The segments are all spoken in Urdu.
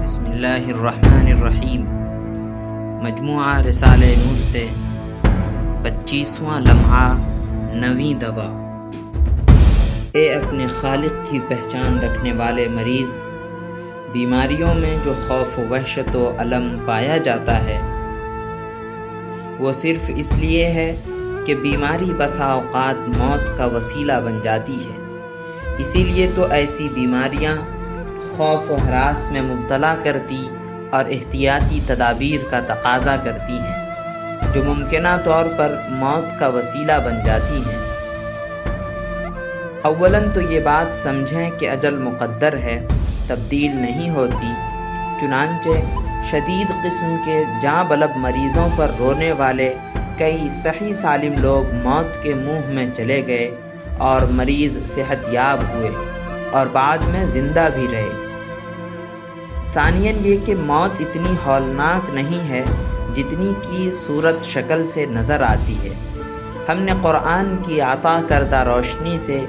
بسم اللہ الرحمن الرحیم۔ مجموعہ رسالہ نور سے 25واں لمحہ، 9ویں دوا۔ اے اپنے خالق کی پہچان رکھنے والے مریض، بیماریوں میں جو خوف و وحشت و الم پایا جاتا ہے وہ صرف اس لیے ہے کہ بیماری بسا اوقات موت کا وسیلہ بن جاتی ہے۔ اسی لیے تو ایسی بیماریاں خوف و ہراس میں مبتلا کرتی اور احتیاطی تدابیر کا تقاضا کرتی ہیں جو ممکنہ طور پر موت کا وسیلہ بن جاتی ہیں۔ اولاً تو یہ بات سمجھیں کہ اجل مقدر ہے، تبدیل نہیں ہوتی، چنانچہ شدید قسم کے جاں بلب مریضوں پر رونے والے کئی صحیح سالم لوگ موت کے منہ میں چلے گئے اور مریض صحت یاب ہوئے اور بعد میں زندہ بھی رہے۔ ثانیاً یہ کہ موت اتنی ہولناک نہیں ہے جتنی کی صورت شکل سے نظر آتی ہے۔ ہم نے قرآن کی عطا کردہ روشنی سے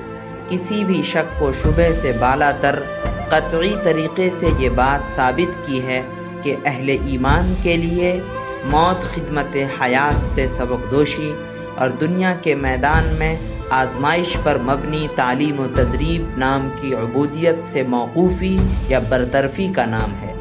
کسی بھی شک و شبہ سے بالا تر قطعی طریقے سے یہ بات ثابت کی ہے کہ اہل ایمان کے لیے موت خدمت حیات سے سبکدوشی اور دنیا کے میدان میں آزمائش پر مبنی تعلیم و تدریب نام کی عبودیت سے موقوفی یا برطرفی کا نام ہے،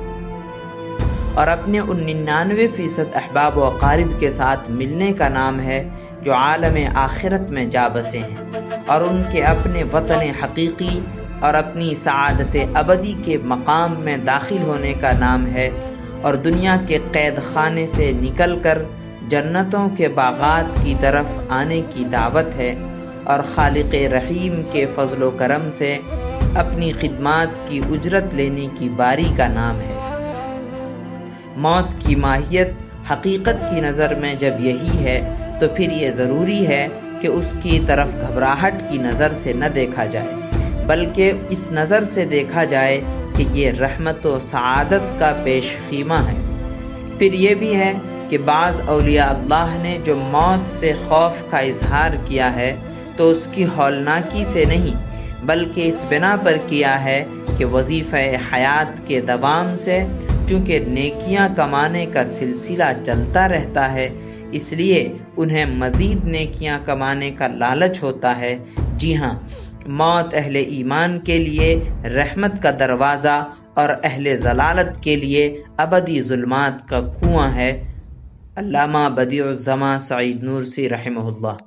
اور اپنے ان 99% احباب و اقارب کے ساتھ ملنے کا نام ہے جو عالم آخرت میں جا بسے ہیں، اور ان کے اپنے وطن حقیقی اور اپنی سعادت ابدی کے مقام میں داخل ہونے کا نام ہے، اور دنیا کے قید خانے سے نکل کر جنتوں کے باغات کی طرف آنے کی دعوت ہے، اور خالق رحیم کے فضل و کرم سے اپنی خدمات کی اجرت لینے کی باری کا نام ہے۔ موت کی ماہیت حقیقت کی نظر میں جب یہی ہے تو پھر یہ ضروری ہے کہ اس کی طرف گھبراہٹ کی نظر سے نہ دیکھا جائے، بلکہ اس نظر سے دیکھا جائے کہ یہ رحمت و سعادت کا پیش خیمہ ہے۔ پھر یہ بھی ہے کہ بعض اولیاء اللہ نے جو موت سے خوف کا اظہار کیا ہے تو اس کی ہولناکی سے نہیں بلکہ اس بنا پر کیا ہے کہ وظیفہ حیات کے دوام سے چونکہ نیکیاں کمانے کا سلسلہ چلتا رہتا ہے، اس لیے انہیں مزید نیکیاں کمانے کا لالچ ہوتا ہے۔ جی ہاں، موت اہل ایمان کے لیے رحمت کا دروازہ اور اہل ضلالت کے لیے ابدی ظلمات کا کنواں ہے۔ علامہ بدیع الزماں سعید نورسی رحمہ اللہ۔